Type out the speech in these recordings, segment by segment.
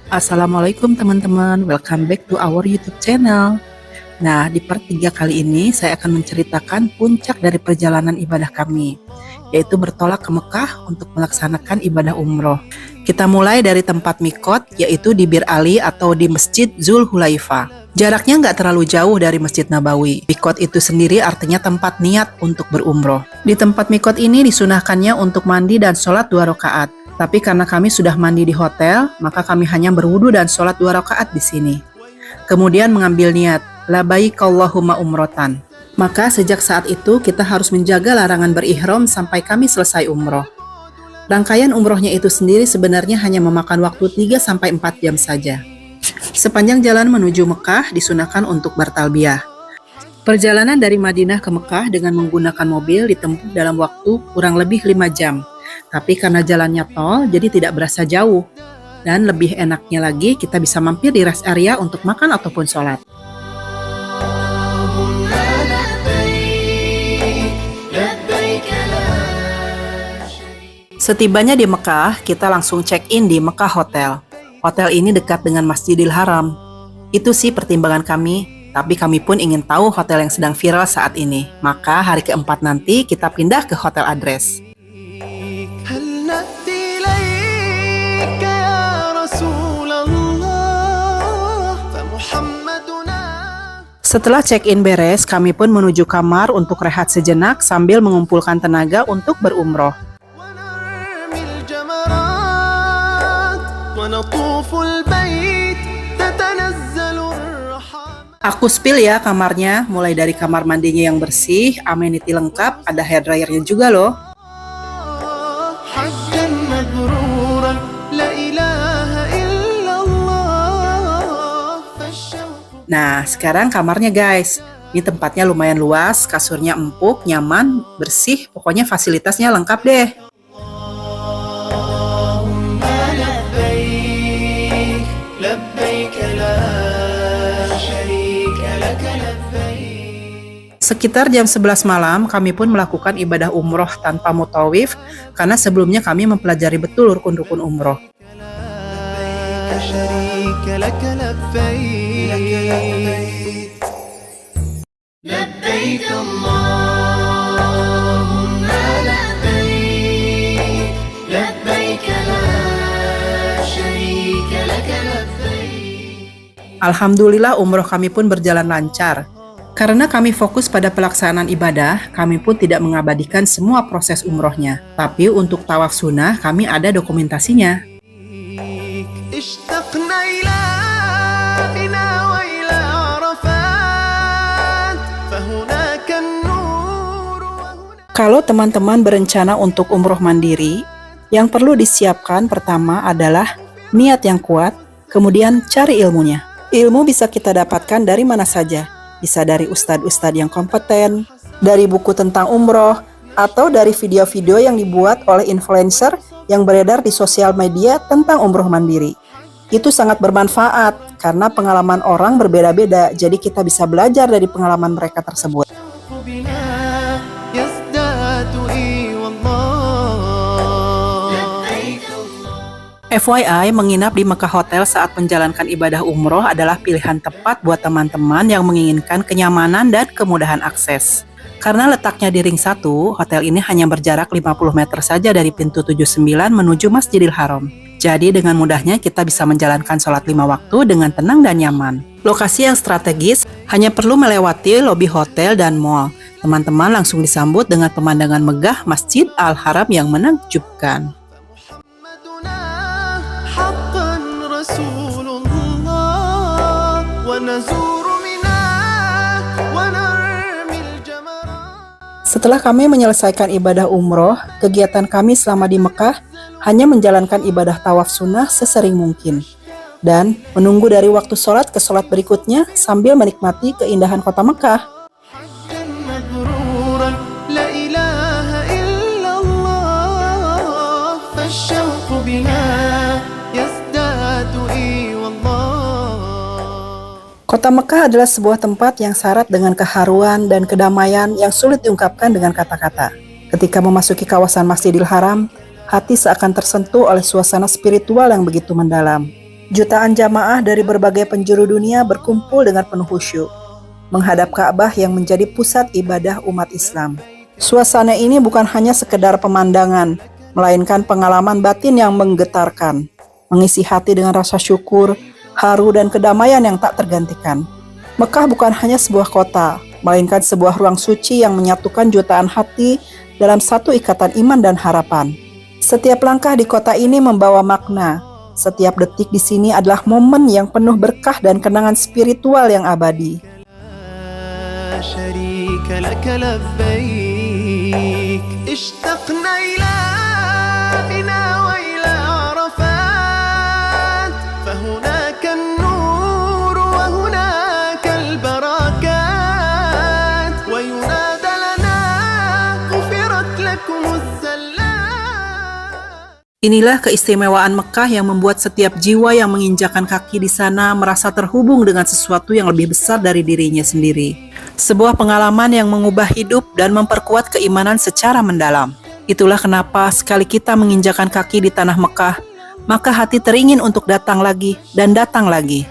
Assalamualaikum teman-teman, welcome back to our YouTube channel. Nah, di part 3 kali ini saya akan menceritakan puncak dari perjalanan ibadah kami, yaitu bertolak ke Mekah untuk melaksanakan ibadah umroh. Kita mulai dari tempat mikot, yaitu di Bir Ali atau di Masjid Zul Hulaifah. Jaraknya nggak terlalu jauh dari Masjid Nabawi. Mikot itu sendiri artinya tempat niat untuk berumroh. Di tempat mikot ini disunahkannya untuk mandi dan sholat 2 rakaat. Tapi karena kami sudah mandi di hotel, maka kami hanya berwudu dan sholat 2 rakaat di sini. Kemudian mengambil niat, labaik Allahumma umrotan. Maka sejak saat itu kita harus menjaga larangan berihram sampai kami selesai umroh. Rangkaian umrohnya itu sendiri sebenarnya hanya memakan waktu 3-4 jam saja. Sepanjang jalan menuju Mekah disunahkan untuk bertalbiyah. Perjalanan dari Madinah ke Mekah dengan menggunakan mobil ditempuh dalam waktu kurang lebih 5 jam. Tapi karena jalannya tol, jadi tidak berasa jauh. Dan lebih enaknya lagi, kita bisa mampir di rest area untuk makan ataupun sholat. Setibanya di Mekah, kita langsung check-in di Mekah Hotel. Hotel ini dekat dengan Masjidil Haram. Itu sih pertimbangan kami, tapi kami pun ingin tahu hotel yang sedang viral saat ini. Maka hari keempat nanti kita pindah ke Hotel Adres. Setelah check-in beres, kami pun menuju kamar untuk rehat sejenak sambil mengumpulkan tenaga untuk berumroh. Aku spill ya kamarnya, mulai dari kamar mandinya yang bersih, amenity lengkap, ada hair dryernya juga loh. Nah, sekarang kamarnya guys. Ini tempatnya lumayan luas, kasurnya empuk, nyaman, bersih, pokoknya fasilitasnya lengkap deh. Sekitar jam 11 malam, kami pun melakukan ibadah umroh tanpa mutawif, karena sebelumnya kami mempelajari betul rukun-rukun umroh. Alhamdulillah umroh kami pun berjalan lancar. Karena kami fokus pada pelaksanaan ibadah, kami pun tidak mengabadikan semua proses umrohnya. Tapi untuk tawaf sunnah, kami ada dokumentasinya. Kalau teman-teman berencana untuk umroh mandiri, yang perlu disiapkan pertama adalah niat yang kuat, kemudian cari ilmunya. Ilmu bisa kita dapatkan dari mana saja. Bisa dari ustadz-ustadz yang kompeten, dari buku tentang umroh, atau dari video-video yang dibuat oleh influencer yang beredar di sosial media tentang umroh mandiri. Itu sangat bermanfaat, karena pengalaman orang berbeda-beda, jadi kita bisa belajar dari pengalaman mereka tersebut. FYI, menginap di Mekah Hotel saat menjalankan ibadah umroh adalah pilihan tepat buat teman-teman yang menginginkan kenyamanan dan kemudahan akses. Karena letaknya di ring 1, hotel ini hanya berjarak 50 meter saja dari pintu 79 menuju Masjidil Haram. Jadi dengan mudahnya kita bisa menjalankan sholat 5 waktu dengan tenang dan nyaman. Lokasi yang strategis, hanya perlu melewati lobi hotel dan mall. Teman-teman langsung disambut dengan pemandangan megah Masjid Al-Haram yang menakjubkan. Setelah kami menyelesaikan ibadah umroh, kegiatan kami selama di Mekah hanya menjalankan ibadah tawaf sunnah sesering mungkin dan menunggu dari waktu sholat ke sholat berikutnya sambil menikmati keindahan kota Mekah. Kota Mekah adalah sebuah tempat yang syarat dengan keharuan dan kedamaian yang sulit diungkapkan dengan kata-kata. Ketika memasuki kawasan Masjidil Haram, hati seakan tersentuh oleh suasana spiritual yang begitu mendalam. Jutaan jamaah dari berbagai penjuru dunia berkumpul dengan penuh khusyuk, menghadap Ka'bah yang menjadi pusat ibadah umat Islam. Suasana ini bukan hanya sekedar pemandangan, melainkan pengalaman batin yang menggetarkan, mengisi hati dengan rasa syukur, haru, dan kedamaian yang tak tergantikan. Mekah bukan hanya sebuah kota, melainkan sebuah ruang suci yang menyatukan jutaan hati dalam satu ikatan iman dan harapan. Setiap langkah di kota ini membawa makna. Setiap detik di sini adalah momen yang penuh berkah dan kenangan spiritual yang abadi. Inilah keistimewaan Mekah yang membuat setiap jiwa yang menginjakan kaki di sana merasa terhubung dengan sesuatu yang lebih besar dari dirinya sendiri. Sebuah pengalaman yang mengubah hidup dan memperkuat keimanan secara mendalam. Itulah kenapa sekali kita menginjakan kaki di tanah Mekah, maka hati teringin untuk datang lagi dan datang lagi.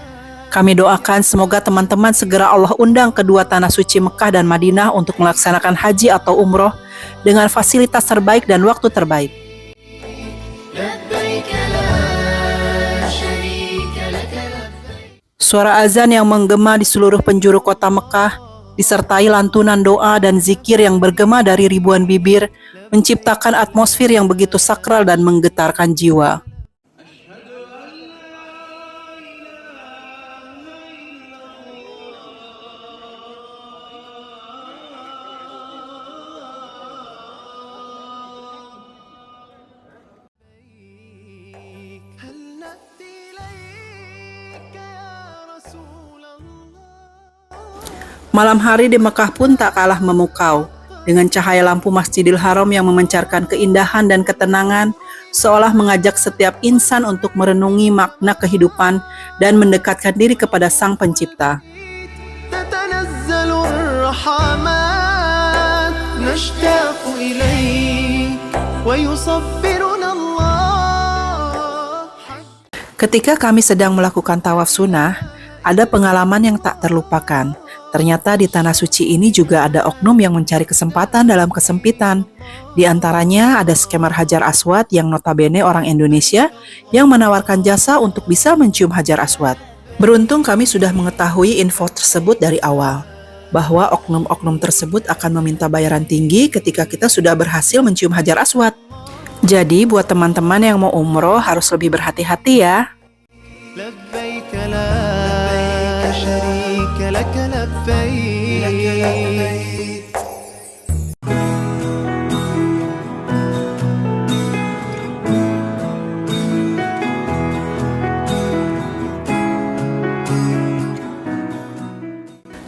Kami doakan semoga teman-teman segera Allah undang kedua tanah suci Mekah dan Madinah untuk melaksanakan haji atau umroh dengan fasilitas terbaik dan waktu terbaik. Suara azan yang menggema di seluruh penjuru kota Mekah, disertai lantunan doa dan zikir yang bergema dari ribuan bibir, menciptakan atmosfer yang begitu sakral dan menggetarkan jiwa. Malam hari di Mekah pun tak kalah memukau, dengan cahaya lampu Masjidil Haram yang memancarkan keindahan dan ketenangan, seolah mengajak setiap insan untuk merenungi makna kehidupan dan mendekatkan diri kepada Sang Pencipta. Ketika kami sedang melakukan tawaf sunnah, ada pengalaman yang tak terlupakan. Ternyata di tanah suci ini juga ada oknum yang mencari kesempatan dalam kesempitan. Di antaranya ada scammer Hajar Aswad yang notabene orang Indonesia yang menawarkan jasa untuk bisa mencium Hajar Aswad. Beruntung kami sudah mengetahui info tersebut dari awal, bahwa oknum-oknum tersebut akan meminta bayaran tinggi ketika kita sudah berhasil mencium Hajar Aswad. Jadi buat teman-teman yang mau umroh harus lebih berhati-hati ya.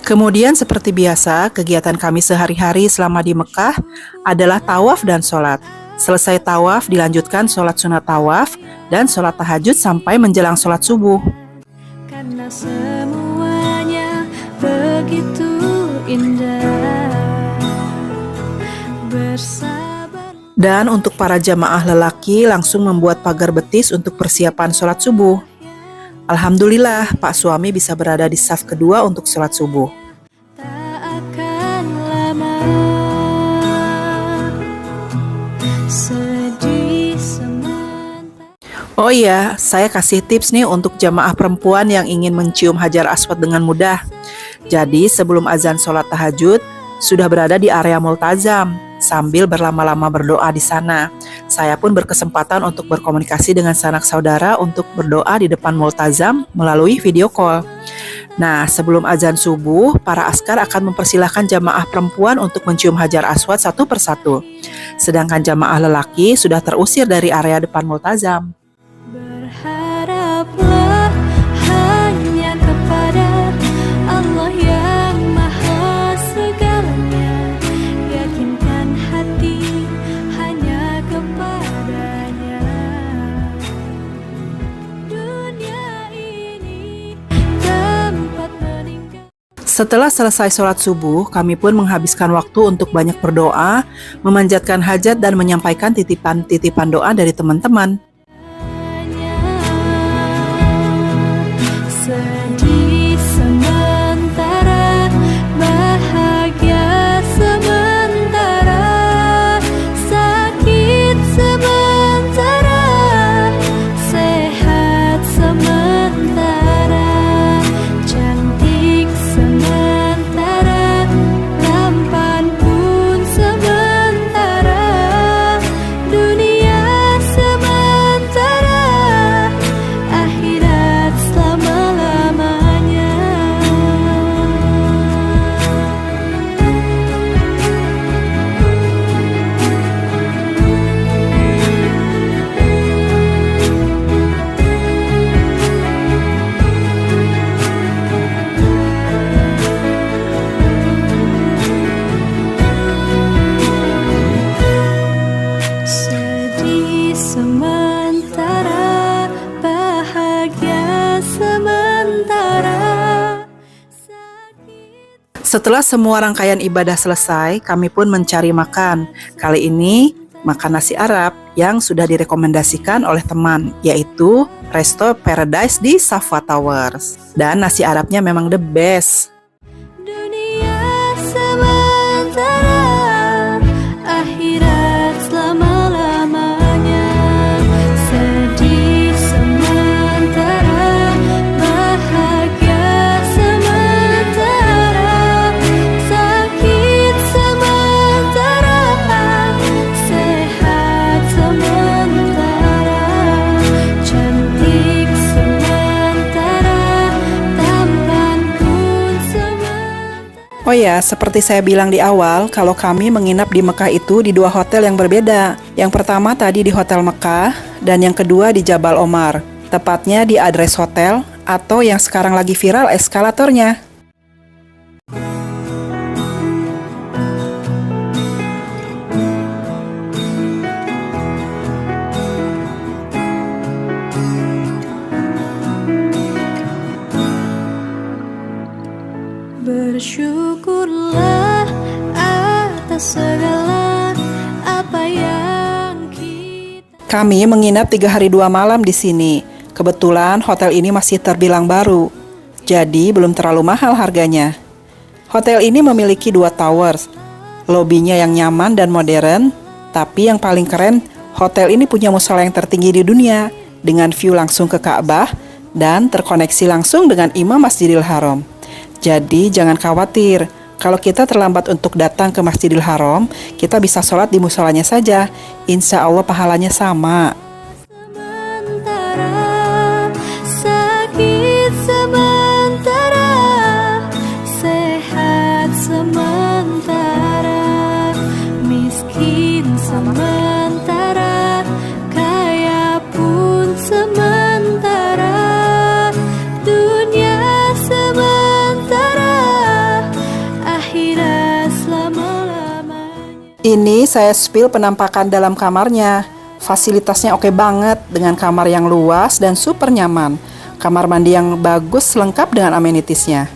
Kemudian seperti biasa, kegiatan kami sehari-hari selama di Mekah adalah tawaf dan sholat. Selesai tawaf, dilanjutkan sholat sunat tawaf dan sholat tahajud sampai menjelang sholat subuh. Karena semuanya begitu indah, bersabar. Dan untuk para jamaah lelaki langsung membuat pagar betis untuk persiapan sholat subuh. Alhamdulillah, Pak suami bisa berada di saf kedua untuk sholat subuh. Tak akan lama, sedih sementara. Oh iya, saya kasih tips nih untuk jamaah perempuan yang ingin mencium Hajar Aswad dengan mudah. Jadi sebelum azan sholat tahajud, sudah berada di area multazam, sambil berlama-lama berdoa di sana. Saya pun berkesempatan untuk berkomunikasi dengan sanak saudara untuk berdoa di depan multazam melalui video call. Nah, sebelum azan subuh, para askar akan mempersilahkan jamaah perempuan untuk mencium Hajar Aswad satu persatu. Sedangkan jamaah lelaki sudah terusir dari area depan multazam. Berharaplah hanya kepada Allah yang maha segalanya. Yakinkan hati hanya kepadanya. Dunia ini tempat meninggal. Setelah selesai sholat subuh, kami pun menghabiskan waktu untuk banyak berdoa, memanjatkan hajat dan menyampaikan titipan-titipan doa dari teman-teman. Setelah semua rangkaian ibadah selesai, kami pun mencari makan. Kali ini makan nasi Arab yang sudah direkomendasikan oleh teman, yaitu Resto Paradise di Safa Towers. Dan nasi Arabnya memang the best. Dunia sementara, akhirat selama-lamanya. Sedih sementara, bahagia sementara. Sakit sementara, sehat sementara. Cantik sementara, tampan pun sementara. Oh ya, seperti saya bilang di awal, kalau kami menginap di Mekah itu di dua hotel yang berbeda. Yang pertama tadi di Hotel Mekah, dan yang kedua di Jabal Omar. Tepatnya di Adres Hotel, atau yang sekarang lagi viral eskalatornya. Bersyukurlah atas segala apa yang kita. Kami menginap 3 hari 2 malam di sini. Kebetulan hotel ini masih terbilang baru, jadi belum terlalu mahal harganya. Hotel ini memiliki 2 towers, lobinya yang nyaman dan modern, tapi yang paling keren, hotel ini punya musola yang tertinggi di dunia, dengan view langsung ke Ka'bah, dan terkoneksi langsung dengan Imam Masjidil Haram. Jadi jangan khawatir, kalau kita terlambat untuk datang ke Masjidil Haram, kita bisa sholat di musolanya saja. Insya Allah pahalanya sama. Sementara, sakit sementara, sehat sementara, miskin sementara, kaya pun sementara. Dunia sementara, akhirat selama-lamanya. Ini saya spill penampakan dalam kamarnya. Fasilitasnya oke banget, dengan kamar yang luas dan super nyaman. Kamar mandi yang bagus lengkap dengan amenitiesnya.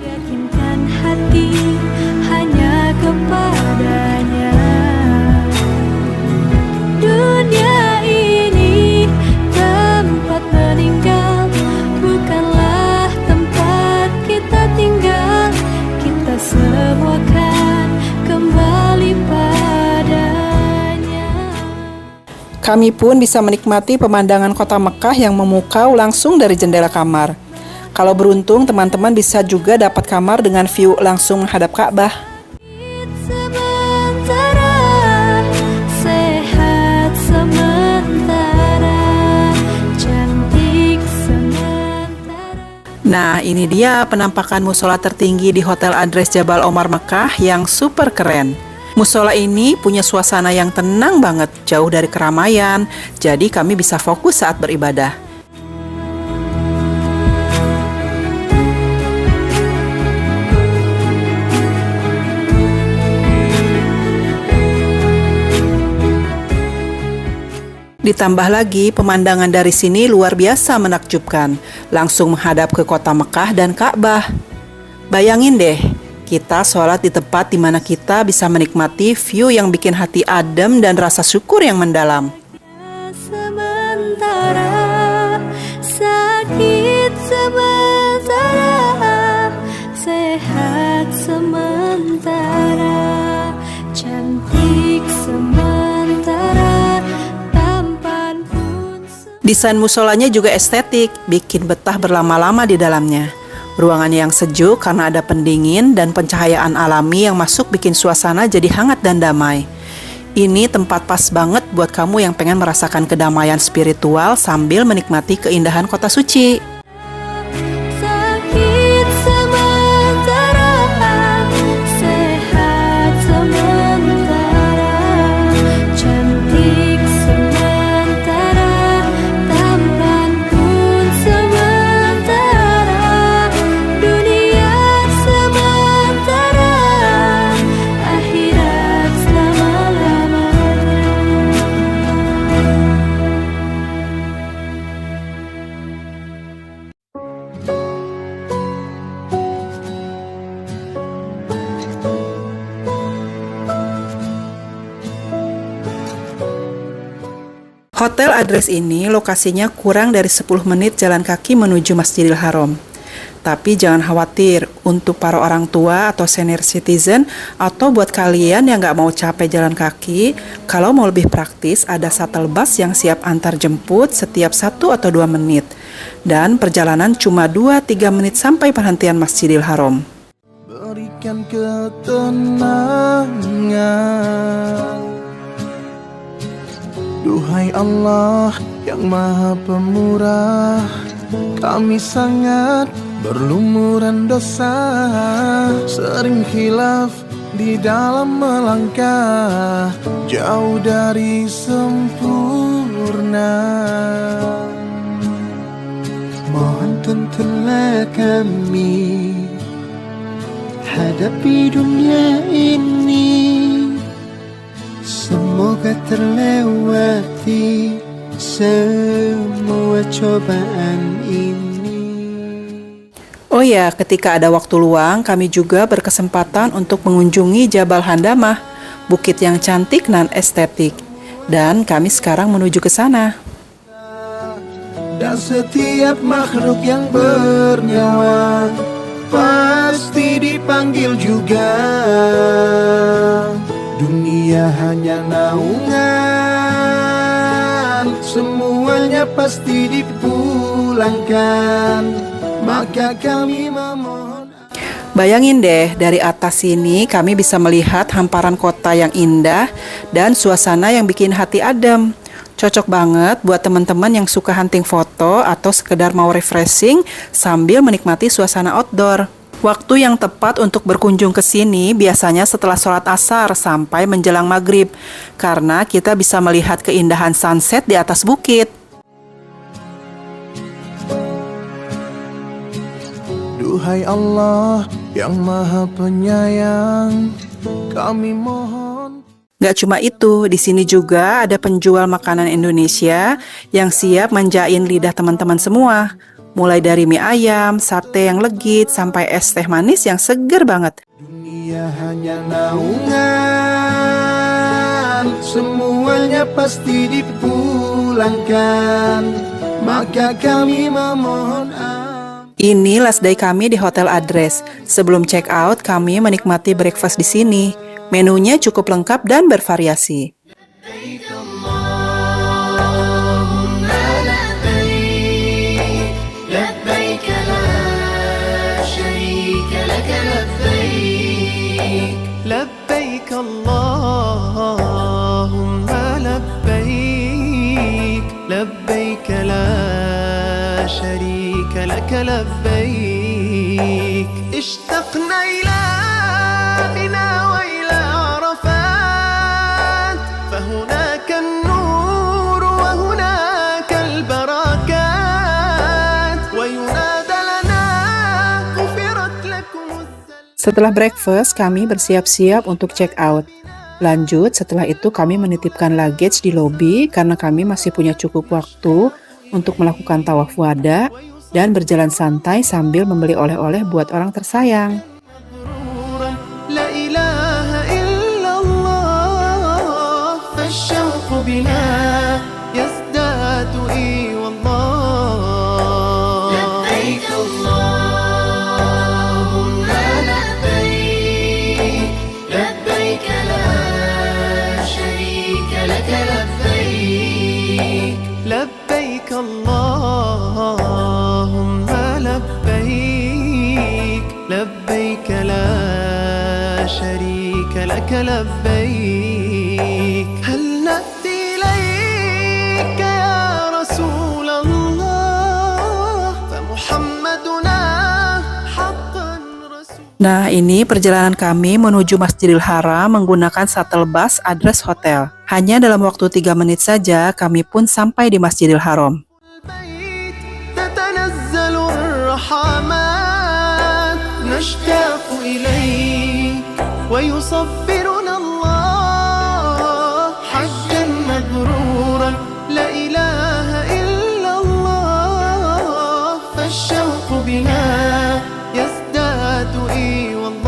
Yakinkan hati hanya kepadanya. Dunia ini tempat meninggal, bukanlah tempat kita tinggal. Kita semua kan kembali padanya. Kami pun bisa menikmati pemandangan kota Mekah yang memukau langsung dari jendela kamar. Kalau beruntung, teman-teman bisa juga dapat kamar dengan view langsung menghadap Ka'bah. Sementara, sehat sementara, cantik sementara. Nah, ini dia penampakan musola tertinggi di Hotel Adres Jabal Omar Mekah yang super keren. Musola ini punya suasana yang tenang banget, jauh dari keramaian, jadi kami bisa fokus saat beribadah. Ditambah lagi, pemandangan dari sini luar biasa menakjubkan, langsung menghadap ke kota Mekah dan Ka'bah. Bayangin deh, kita sholat di tempat di mana kita bisa menikmati view yang bikin hati adem dan rasa syukur yang mendalam. Sementara, sakit sementara, sehat sementara, cantik sementara, tampan pun Desain musolanya juga estetik, bikin betah berlama-lama di dalamnya. Ruangan yang sejuk karena ada pendingin dan pencahayaan alami yang masuk bikin suasana jadi hangat dan damai. Ini tempat pas banget buat kamu yang pengen merasakan kedamaian spiritual sambil menikmati keindahan kota suci. sakit sementara, sehat sementara, cantik sementara, tampan pun sementara. Dunia sementara, akhirat selama-lamanya. Hotel Address ini lokasinya kurang dari 10 menit jalan kaki menuju Masjidil Haram. Tapi jangan khawatir, untuk para orang tua atau senior citizen atau buat kalian yang nggak mau capek jalan kaki, kalau mau lebih praktis ada shuttle bus yang siap antar jemput setiap 1 atau 2 menit. Dan perjalanan cuma 2-3 menit sampai perhentian Masjidil Haram. Berikan ketenangan, duhai Allah yang Maha Pemurah, kami sangat berlumuran dosa, sering khilaf di dalam melangkah, jauh dari sempurna. Mohon tuntunlah kami hadapi dunia ini, semoga terlewati semua cobaan ini. Oh ya, ketika ada waktu luang, kami juga berkesempatan untuk mengunjungi Jabal Handamah, bukit yang cantik dan estetik. Dan kami sekarang menuju ke sana. Dan setiap makhluk yang bernyawa pasti dipanggil juga. Dunia hanya naungan, semuanya pasti dipulangkan, maka kami memohon. Bayangin deh, dari atas sini kami bisa melihat hamparan kota yang indah dan suasana yang bikin hati adem. Cocok banget buat teman-teman yang suka hunting foto atau sekedar mau refreshing sambil menikmati suasana outdoor. Waktu yang tepat untuk berkunjung ke sini biasanya setelah sholat asar sampai menjelang maghrib, karena kita bisa melihat keindahan sunset di atas bukit. Duhai Allah yang Maha Penyayang, kami mohon. Gak cuma itu, di sini juga ada penjual makanan Indonesia yang siap manjain lidah teman-teman semua. Mulai dari mie ayam, sate yang legit, sampai es teh manis yang seger banget. Dunia hanya naungan, semuanya pasti dipulangkan, maka kami memohon Ini last day kami di Hotel Address. Sebelum check out, kami menikmati breakfast di sini. Menunya cukup lengkap dan bervariasi. لبيك اللهم لبيك لبيك لا شريك لك لبيك اشتقنا إلى منى وإلى عرفات فهناك النور وهناك البركات وينادى لنا غفرت لكم. Setelah breakfast, kami bersiap-siap untuk check out. Lanjut, setelah itu kami menitipkan luggage di lobi karena kami masih punya cukup waktu untuk melakukan tawaf wada dan berjalan santai sambil membeli oleh-oleh buat orang tersayang. لا إله إلا الله فالشوق بنا يزداد إي والله لبيك اللهم لبيك لبيك لا شريك لك لبيك لبيك اللهم لبيك لبيك لا شريك لك لبيك هل نأتي إليك يا رسول الله فمحمدنا حقا رسول. Nah, ini perjalanan kami menuju Masjidil Haram menggunakan shuttle bus Address Hotel. Hanya dalam waktu 3 menit saja, kami pun sampai di Masjidil Haram. البيت تتنزل الرحمات نشتاق إليك ويصبرنا الله حجا مبرورا لا إله إلا الله فالشوق بنا يزداد إي والله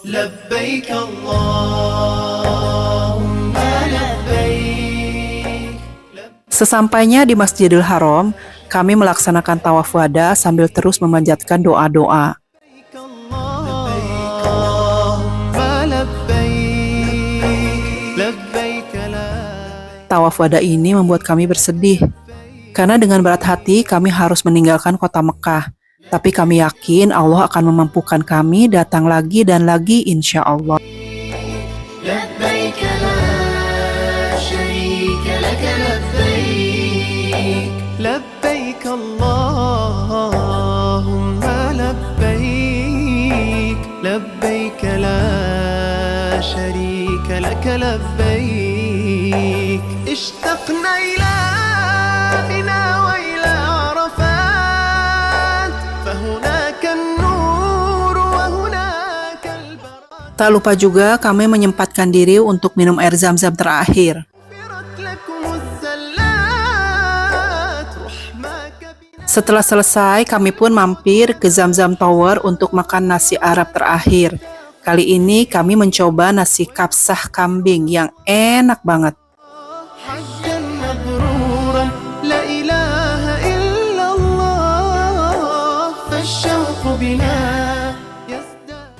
لبيك اللهم لبيك Sesampainya di Masjidil Haram, kami melaksanakan tawaf wada sambil terus memanjatkan doa-doa. Tawaf wada ini membuat kami bersedih, karena dengan berat hati kami harus meninggalkan kota Mekah. Tapi kami yakin Allah akan memampukan kami datang lagi dan lagi insya Allah. لبيك لا شريك لك لبيك لبيك اللهم لبيك لبيك لا شريك لك لبيك اشتقنا إلى منى وإلى عرفات فهناك النور وهناك البركات. Tak lupa juga kami menyempatkan diri untuk minum air zam-zam terakhir. Setelah selesai, kami pun mampir ke Zamzam Tower untuk makan nasi Arab terakhir. Kali ini kami mencoba nasi kapsah kambing yang enak banget.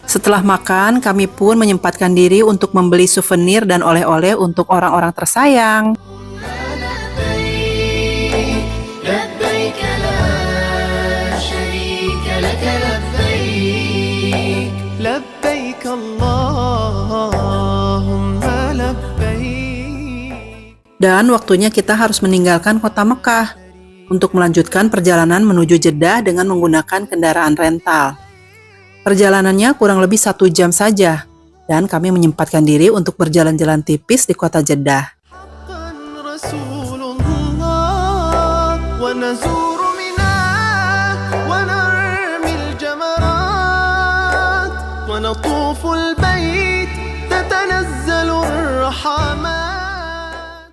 Setelah makan, kami pun menyempatkan diri untuk membeli souvenir dan oleh-oleh untuk orang-orang tersayang. لبيك اللهم لبيك. Dan waktunya kita harus meninggalkan kota Mekah untuk melanjutkan perjalanan menuju Jeddah dengan menggunakan kendaraan rental. Perjalanannya kurang lebih 1 jam saja, dan kami menyempatkan diri untuk berjalan-jalan tipis di kota Jeddah.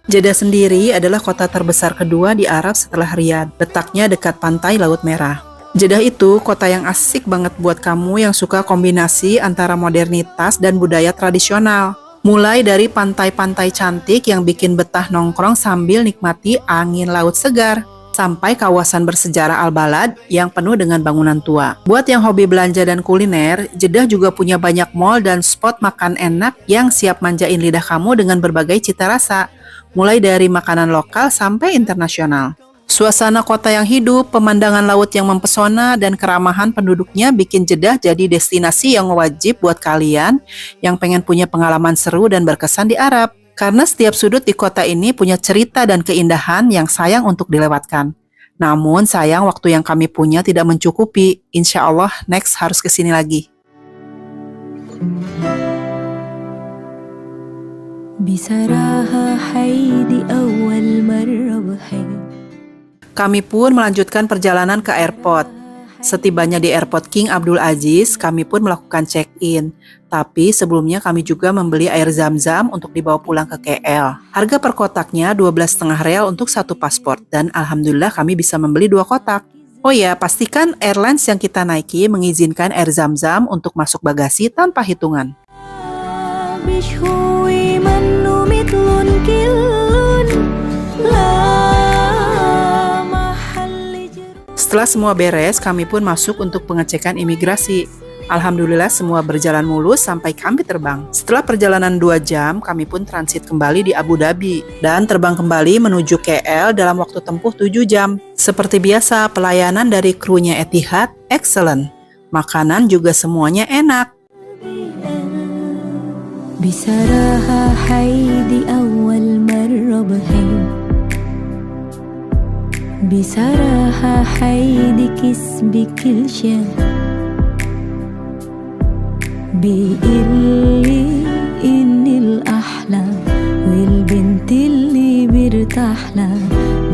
Jeddah sendiri adalah kota terbesar kedua di Arab setelah Riyadh, letaknya dekat pantai Laut Merah. Jeddah itu kota yang asik banget buat kamu yang suka kombinasi antara modernitas dan budaya tradisional. Mulai dari pantai-pantai cantik yang bikin betah nongkrong sambil nikmati angin laut segar, sampai kawasan bersejarah Al-Balad yang penuh dengan bangunan tua. Buat yang hobi belanja dan kuliner, Jeddah juga punya banyak mall dan spot makan enak yang siap manjain lidah kamu dengan berbagai cita rasa, mulai dari makanan lokal sampai internasional. Suasana kota yang hidup, pemandangan laut yang mempesona, dan keramahan penduduknya bikin Jeddah jadi destinasi yang wajib buat kalian yang pengen punya pengalaman seru dan berkesan di Arab. Karena setiap sudut di kota ini punya cerita dan keindahan yang sayang untuk dilewatkan. Namun sayang waktu yang kami punya tidak mencukupi. Insya Allah next harus kesini lagi. Kami pun melanjutkan perjalanan ke airport. Setibanya di airport King Abdul Aziz, kami pun melakukan check-in. Tapi sebelumnya kami juga membeli air zam-zam untuk dibawa pulang ke KL. Harga per kotaknya 12,5 real untuk 1 paspor. Dan alhamdulillah kami bisa membeli 2 kotak. Oh ya, pastikan airlines yang kita naiki mengizinkan air zam-zam untuk masuk bagasi tanpa hitungan. Setelah semua beres, kami pun masuk untuk pengecekan imigrasi. Alhamdulillah semua berjalan mulus sampai kami terbang. Setelah perjalanan 2 jam, kami pun transit kembali di Abu Dhabi dan terbang kembali menuju KL dalam waktu tempuh 7 jam. Seperti biasa, pelayanan dari krunya Etihad excellent. Makanan juga semuanya enak. بصراحة حيدي كسبي كل شيء بيقلي إني الأحلى والبنت اللي برتاح لها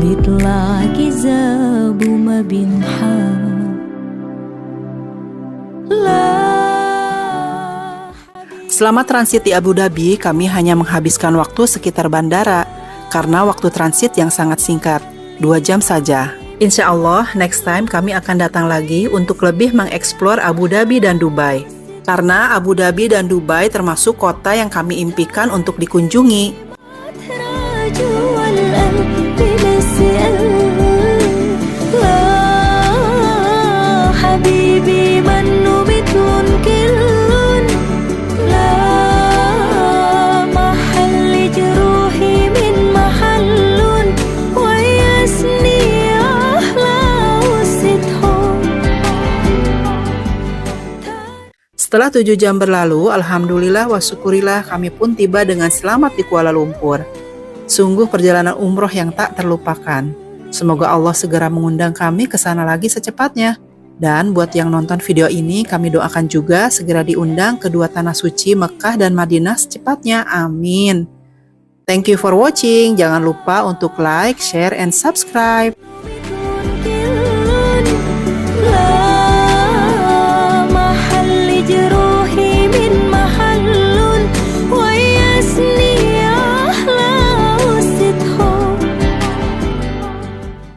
بيطلع كذاب وما بينحاب Selama transit di Abu Dhabi, kami hanya menghabiskan waktu sekitar bandara karena waktu transit yang sangat singkat. 2 jam saja. Insya Allah, next time kami akan datang lagi untuk lebih mengeksplor Abu Dhabi dan Dubai. Karena Abu Dhabi dan Dubai termasuk kota yang kami impikan untuk dikunjungi. حبيبي منه مثل كل لا محل جروحي من محل ويسني أحلى وستهم. Setelah 7 jam berlalu, alhamdulillah wa syukurillah kami pun tiba dengan selamat di Kuala Lumpur. Sungguh perjalanan umroh yang tak terlupakan. Semoga Allah segera mengundang kami ke sana lagi secepatnya. Dan buat yang nonton video ini, kami doakan juga segera diundang ke dua tanah suci Mekah dan Madinah secepatnya. Amin. Thank you for watching. Jangan lupa untuk like, share, and subscribe.